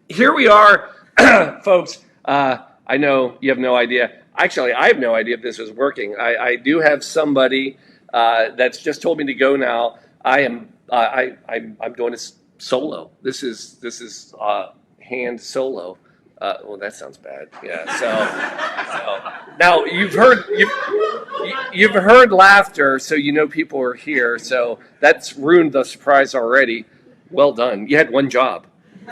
Here we are, folks. I know you have no idea. Actually, I have no idea if this is working. I do have somebody that's just told me to go now. I'm doing this solo. This is hand solo. Well, that sounds bad. Yeah. So now you've heard laughter, so you know people are here. So that's ruined the surprise already. Well done. You had one job.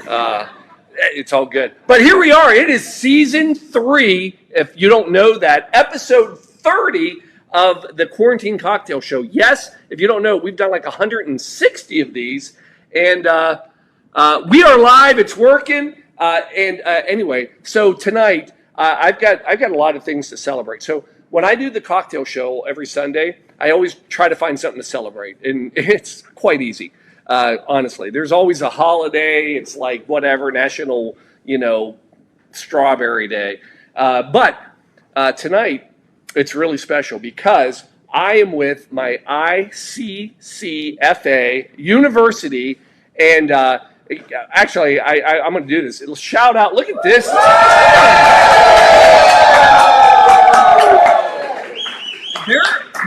Uh, it's all good. But here we are. It is season 3, if you don't know that, episode 30 of the Quarantine Cocktail Show. Yes, if you don't know, we've done like 160 of these. And we are live. It's working. Anyway, so tonight, I've got a lot of things to celebrate. So when I do the cocktail show every Sunday, I always try to find something to celebrate. And it's quite easy. Honestly, there's always a holiday. It's like whatever, National, Strawberry Day. But tonight, it's really special because I am with my ICCFA University, and actually, I'm going to do this. It'll shout out. Look at this.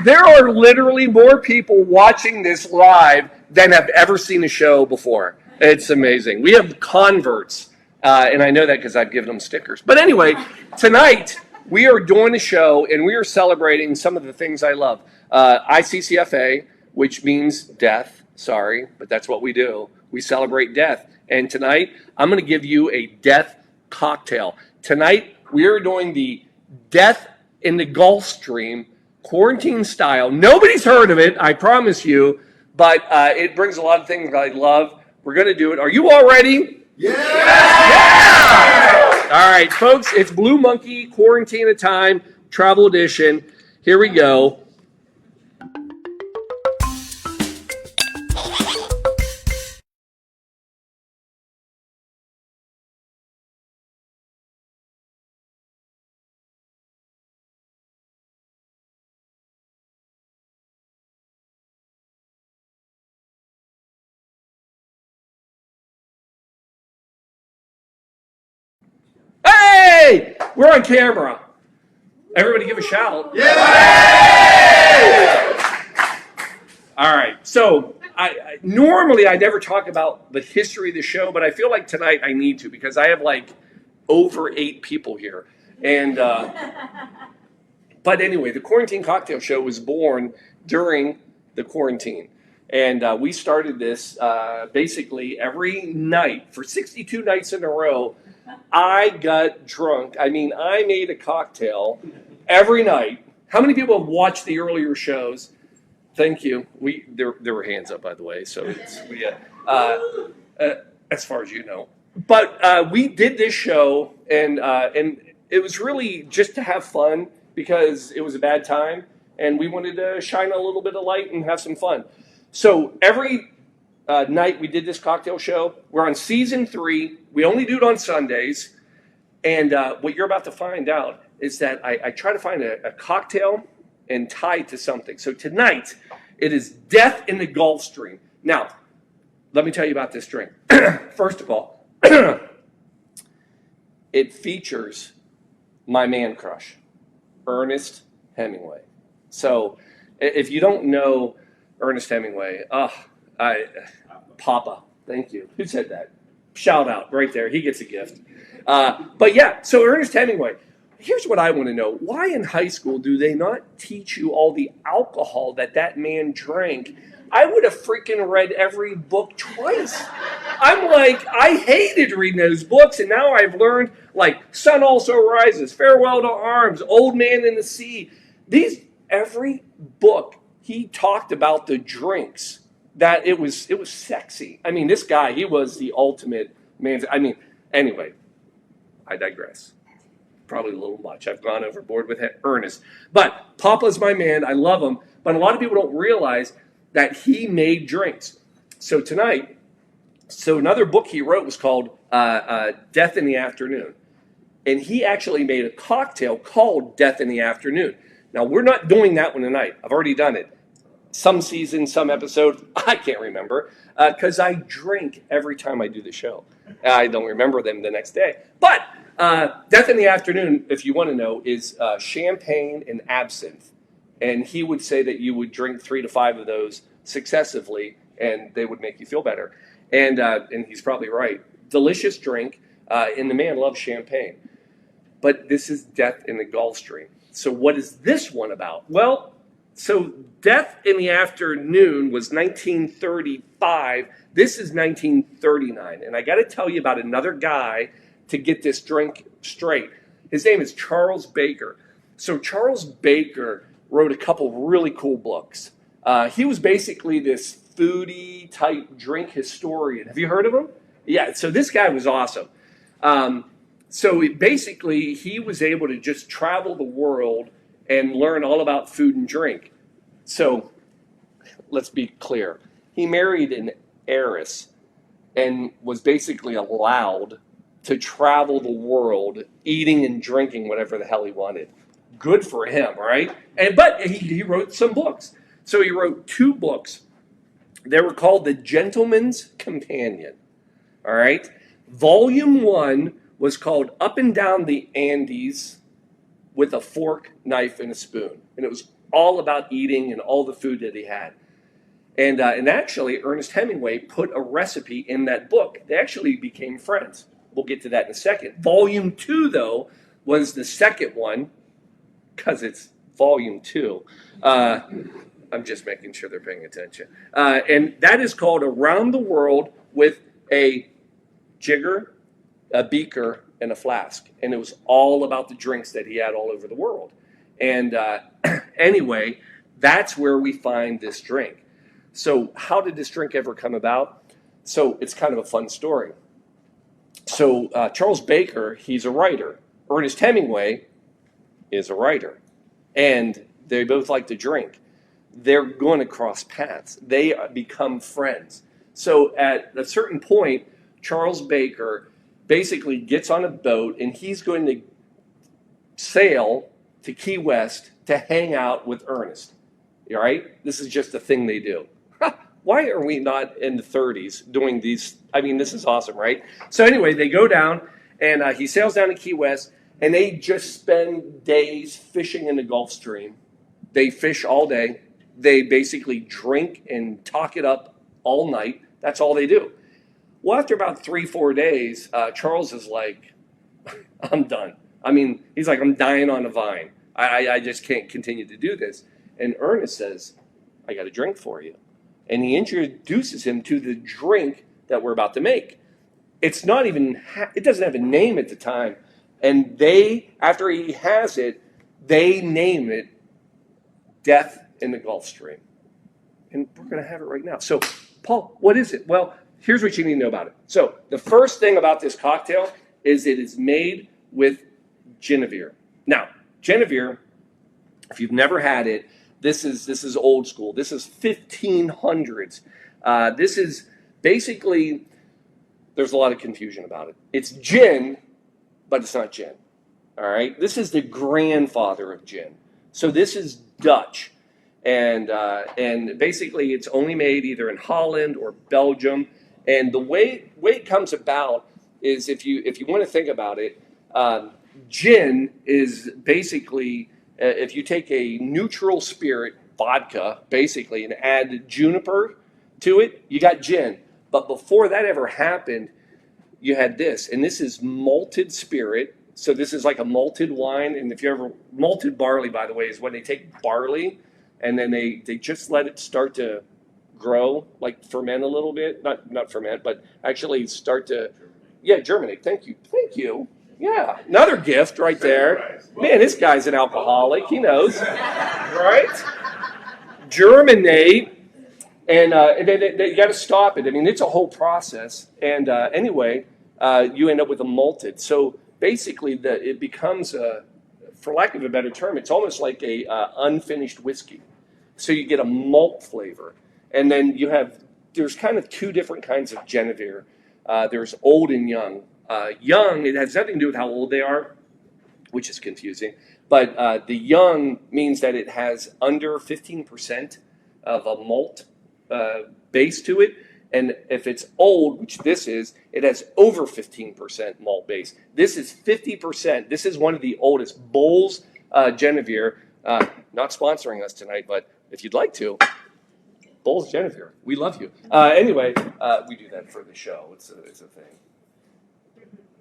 There are literally more people watching this live than have ever seen a show before. It's amazing. We have converts, and I know that because I've given them stickers. But anyway, tonight we are doing a show, and we are celebrating some of the things I love. ICCFA, which means death. Sorry, but that's what we do. We celebrate death. And tonight, I'm going to give you a death cocktail. Tonight, we are doing the Death in the Gulf Stream quarantine style. Nobody's heard of it, I promise you, but it brings a lot of things I love. We're going to do it. Are you all ready? Yeah! All right, folks, it's Blue Monkey Quarantine of Time Travel Edition. Here we go. Hey! We're on camera. Everybody give a shout. Yay! All right. So normally I never talk about the history of the show, but I feel like tonight I need to because I have like over 8 people here. And but anyway, the Quarantine Cocktail Show was born during the quarantine. And we started this basically every night for 62 nights in a row. I got drunk. I mean, I made a cocktail every night. How many people have watched the earlier shows? Thank you. There were hands up, by the way. So as far as you know, but we did this show, and it was really just to have fun because it was a bad time, and we wanted to shine a little bit of light and have some fun. So every night we did this cocktail show. We're on season 3. We only do it on Sundays. And what you're about to find out is that I try to find a cocktail and tie it to something. So tonight, it is Death in the Gulf Stream. Now, let me tell you about this drink. First of all, it features my man crush, Ernest Hemingway. So if you don't know Ernest Hemingway, Papa, thank you. Who said that? Shout out right there. He gets a gift. But yeah, so Ernest Hemingway. Here's what I want to know. Why in high school do they not teach you all the alcohol that man drank? I would have freaking read every book twice. I'm like, I hated reading those books, and now I've learned, like, Sun Also Rises, Farewell to Arms, Old Man in the Sea. Every book, he talked about the drinks, that it was sexy. I mean, this guy, he was the ultimate man. I mean, anyway, I digress. Probably a little much. I've gone overboard with Ernest. But Papa's my man. I love him. But a lot of people don't realize that he made drinks. So tonight, another book he wrote was called Death in the Afternoon. And he actually made a cocktail called Death in the Afternoon. Now, we're not doing that one tonight. I've already done it. some season, some episode, I can't remember, because I drink every time I do the show. I don't remember them the next day. But Death in the Afternoon, if you want to know, is champagne and absinthe. And he would say that you would drink 3 to 5 of those successively, and they would make you feel better. And he's probably right. Delicious drink, and the man loves champagne. But this is Death in the Gulf Stream. So what is this one about? Well, so Death in the Afternoon was 1935. This is 1939. And I got to tell you about another guy to get this drink straight. His name is Charles Baker. So Charles Baker wrote a couple really cool books. He was basically this foodie type drink historian. Have you heard of him? Yeah, so this guy was awesome. Basically, he was able to just travel the world and learn all about food and drink. So let's be clear. He married an heiress and was basically allowed to travel the world eating and drinking whatever the hell he wanted. Good for him, right? But he wrote some books. So he wrote 2 books. They were called The Gentleman's Companion. All right? Volume 1 was called Up and Down the Andes with a Fork, Knife, and a Spoon. And it was all about eating and all the food that he had. And actually, Ernest Hemingway put a recipe in that book. They actually became friends. We'll get to that in a second. Volume 2, though, was the second one, because it's Volume 2. I'm just making sure they're paying attention. And that is called Around the World with a Jigger, a Beaker, and a Flask. And it was all about the drinks that he had all over the world. And anyway, that's where we find this drink. So how did this drink ever come about? So it's kind of a fun story. So Charles Baker, he's a writer. Ernest Hemingway is a writer. And they both like to drink. They're going to cross paths. They become friends. So at a certain point, Charles Baker basically gets on a boat and he's going to sail to Key West to hang out with Ernest. All right? This is just a thing they do. Why are we not in the 30s doing these? I mean, this is awesome, right? So anyway, they go down and he sails down to Key West and they just spend days fishing in the Gulf Stream. They fish all day. They basically drink and talk it up all night. That's all they do. Well, after about 3-4 days, Charles is like, I'm done. I mean, he's like, I'm dying on a vine. I just can't continue to do this. And Ernest says, I got a drink for you. And he introduces him to the drink that we're about to make. It's not even, it doesn't have a name at the time. And after he has it, they name it Death in the Gulf Stream. And we're going to have it right now. So, Paul, what is it? Well, here's what you need to know about it. So, the first thing about this cocktail is it is made with Genevieve. Now, Genevieve, if you've never had it, this is old school. This is 1500s. This is basically, there's a lot of confusion about it. It's gin, but it's not gin. All right? This is the grandfather of gin. So this is Dutch. And basically it's only made either in Holland or Belgium. And the way it comes about is if you want to think about it, gin is basically, if you take a neutral spirit, vodka, basically, and add juniper to it, you got gin. But before that ever happened, you had this. And this is malted spirit. So this is like a malted wine. And if you ever, malted barley, by the way, is when they take barley and then they just let it start to grow, like ferment a little bit. Not ferment, but actually start to, germinate. Thank you. Yeah, another gift right there. Man, this guy's an alcoholic. He knows, right? Germinate, and then you got to stop it. I mean, it's a whole process. And anyway, you end up with a malted. So basically, it becomes, for lack of a better term, it's almost like a unfinished whiskey. So you get a malt flavor, and then there's kind of 2 different kinds of Genevieve. There's old and young. Young, it has nothing to do with how old they are, which is confusing. But the young means that it has under 15% of a malt base to it. And if it's old, which this is, it has over 15% malt base. This is 50%. This is one of the oldest. Bols Genevieve, not sponsoring us tonight, but if you'd like to, Bols Genevieve, we love you. Anyway, we do that for the show. It's a thing.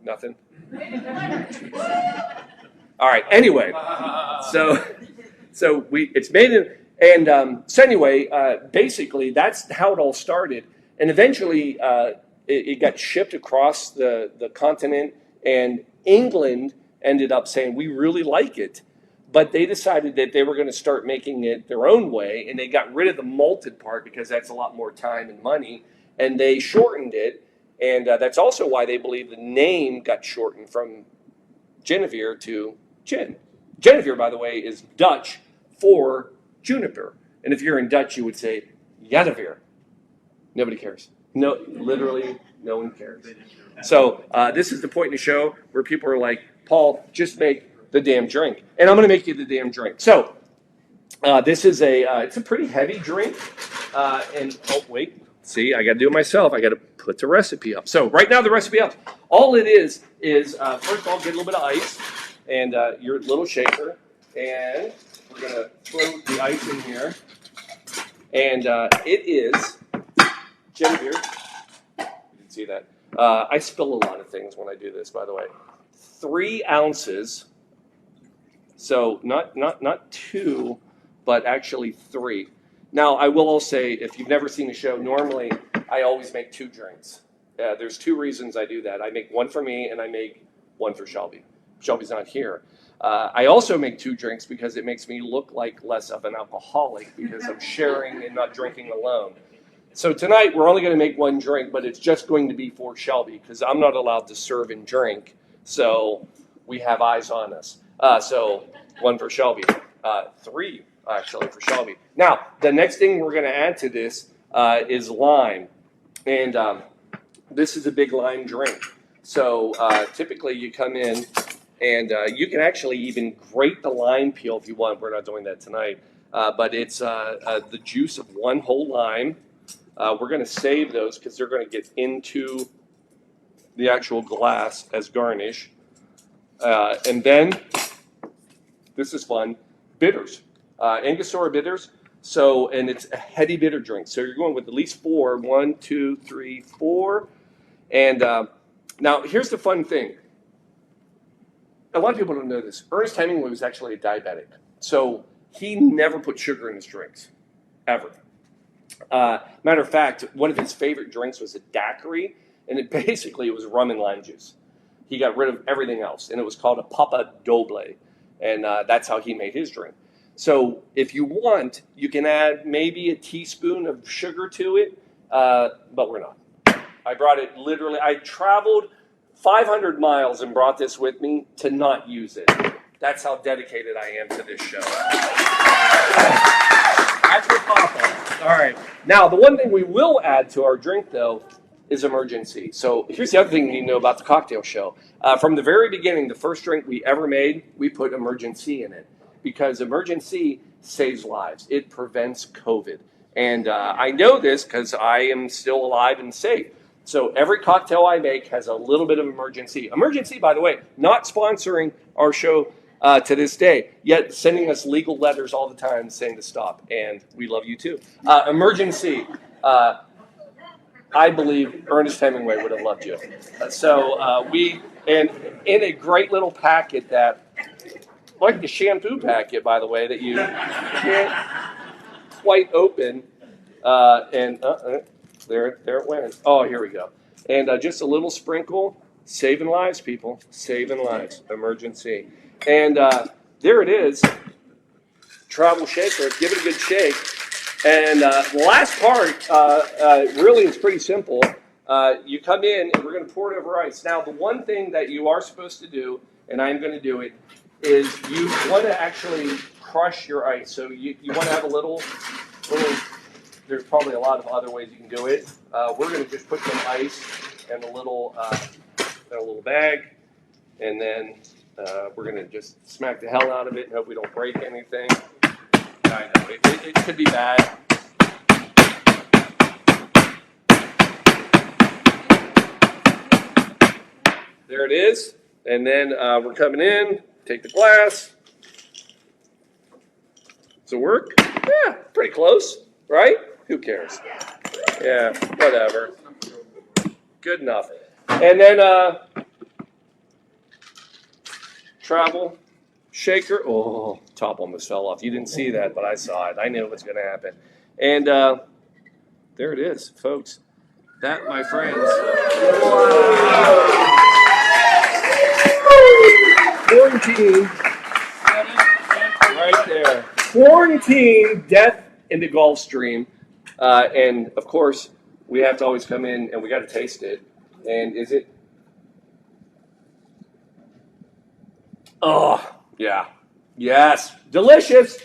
Nothing? All right. Anyway, so it's made in, and so anyway, basically that's how it all started. And eventually, it got shipped across the continent, and England ended up saying, we really like it. But they decided that they were going to start making it their own way, and they got rid of the malted part because that's a lot more time and money, and they shortened it. And that's also why they believe the name got shortened from Genevieve to gin. Genevieve, by the way, is Dutch for juniper. And if you're in Dutch, you would say Jadeveer. Nobody cares. No, literally, no one cares. So this is the point in the show where people are like, Paul, just make the damn drink. And I'm going to make you the damn drink. So this is it's a pretty heavy drink. And, oh, wait. See, I got to do it myself. I got to put the recipe up. So right now the recipe up. All it is first of all, get a little bit of ice and your little shaker. And we're going to throw the ice in here. And it is Genevieve. You can see that. I spill a lot of things when I do this, by the way. 3 ounces. So not 2, but actually 3. Now, I will also say, if you've never seen the show, normally I always make 2 drinks. There's 2 reasons I do that. I make one for me, and I make one for Shelby. Shelby's not here. I also make 2 drinks because it makes me look like less of an alcoholic because I'm sharing and not drinking alone. So tonight, we're only going to make 1 drink, but it's just going to be for Shelby because I'm not allowed to serve and drink. So we have eyes on us. So 1 for Shelby. 3 actually for Shelby. Now, the next thing we're going to add to this is lime. And this is a big lime drink. So typically you come in and you can actually even grate the lime peel if you want. We're not doing that tonight. But it's the juice of 1 whole lime. We're going to save those because they're going to get into the actual glass as garnish. And then, this is fun, bitters. Angostura bitters. So, and it's a heady bitter drink. So you're going with at least 4. 1, 2, 3, 4. And now here's the fun thing. A lot of people don't know this. Ernest Hemingway was actually a diabetic. So he never put sugar in his drinks, ever. Matter of fact, one of his favorite drinks was a daiquiri, and it was rum and lime juice. He got rid of everything else, and it was called a Papa Doble, and that's how he made his drink. So if you want, you can add maybe a teaspoon of sugar to it, but we're not. I brought it literally. I traveled 500 miles and brought this with me to not use it. That's how dedicated I am to this show. That's for Papa. All right. Now, the one thing we will add to our drink, though, is Emergen-C. So here's the other thing you need to know about the cocktail show. From the very beginning, the first drink we ever made, we put Emergen-C in it because Emergen-C saves lives. It prevents COVID. And I know this because I am still alive and safe. So every cocktail I make has a little bit of Emergen-C. Emergen-C, by the way, not sponsoring our show to this day, yet sending us legal letters all the time saying to stop. And we love you too. Emergen-C. I believe Ernest Hemingway would have loved you. And in a great little packet that, like the shampoo packet, by the way, that you can't quite open. There it went. Oh, here we go. And just a little sprinkle, saving lives, people, saving lives. Emergen-C. And there it is. Travel shaker. Give it a good shake. And the last part really is pretty simple. You come in and we're going to pour it over ice. Now, the one thing that you are supposed to do, and I'm going to do it, is you want to actually crush your ice. So you want to have a little, there's probably a lot of other ways you can do it. We're going to just put some ice in a little bag, and then we're going to just smack the hell out of it and hope we don't break anything. I know, it could be bad. There it is. And then we're coming in. Take the glass. Does it work? Yeah, pretty close, right? Who cares? Yeah, whatever. Good enough. And then travel shaker. Oh, top almost fell off. You didn't see that, but I saw it. I knew it was going to happen. And there it is, folks. That, my friends. Quarantine. Right there. Quarantine, death in the Gulf Stream. And, of course, we have to always come in and we got to taste it. And is it? Oh, yeah. Yes. Delicious.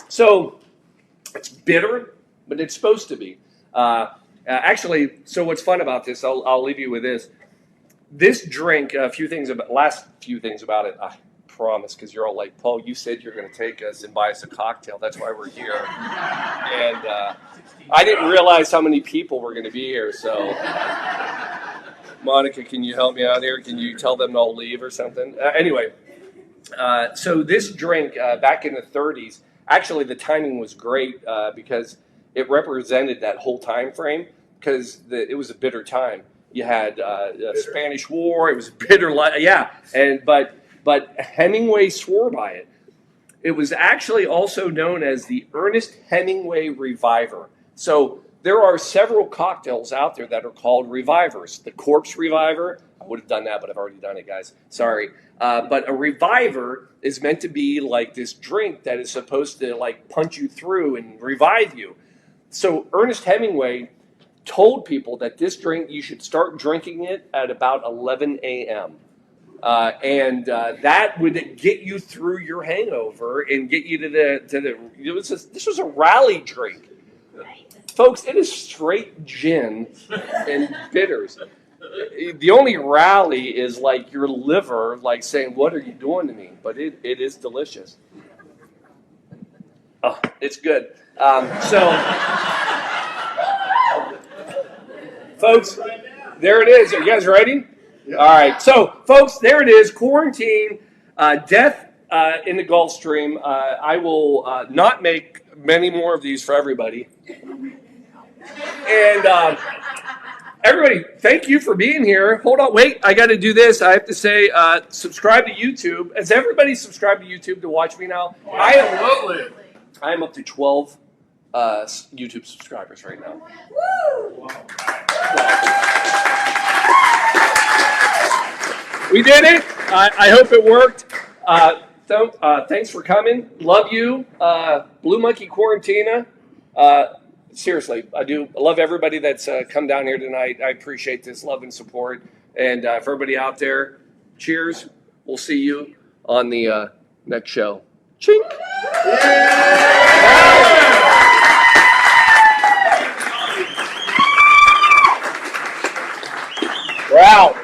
So it's bitter, but it's supposed to be. Actually, so what's fun about this, I'll leave you with this. This drink, last few things about it, I promise, because you're all like, Paul, you said you're going to take us and buy us a cocktail. That's why we're here. And I didn't realize how many people were going to be here. So, Monica, can you help me out here? Can you tell them I'll leave or something? Anyway, so this drink, back in the 30s, actually the timing was great because it represented that whole time frame because it was a bitter time. You had the Spanish War. It was bitter, but Hemingway swore by it. It was actually also known as the Ernest Hemingway Reviver. So there are several cocktails out there that are called revivers. The Corpse Reviver. I would have done that, but I've already done it, guys. Sorry. But a reviver is meant to be like this drink that is supposed to like punch you through and revive you. So Ernest Hemingway told people that this drink, you should start drinking it at about 11 a.m. And that would get you through your hangover and get you to the. This was a rally drink, folks. It is straight gin and bitters. The only rally is like your liver, like saying, "What are you doing to me?" But it is delicious. Oh, it's good. Folks, there it is. Are you guys ready? All right. So, folks, there it is. Quarantine, death in the Gulf Stream. I will not make many more of these for everybody. And everybody, thank you for being here. Hold on. Wait. I got to do this. I have to say, subscribe to YouTube. Has everybody subscribed to YouTube to watch me now? Absolutely. I am up to 12 YouTube subscribers right now. Woo! We did it. I hope it worked. Thanks for coming. Love you. Blue Monkey Quarantina. Seriously, I do. I love everybody that's come down here tonight. I appreciate this love and support. And for everybody out there, cheers. We'll see you on the next show. Chink. Wow.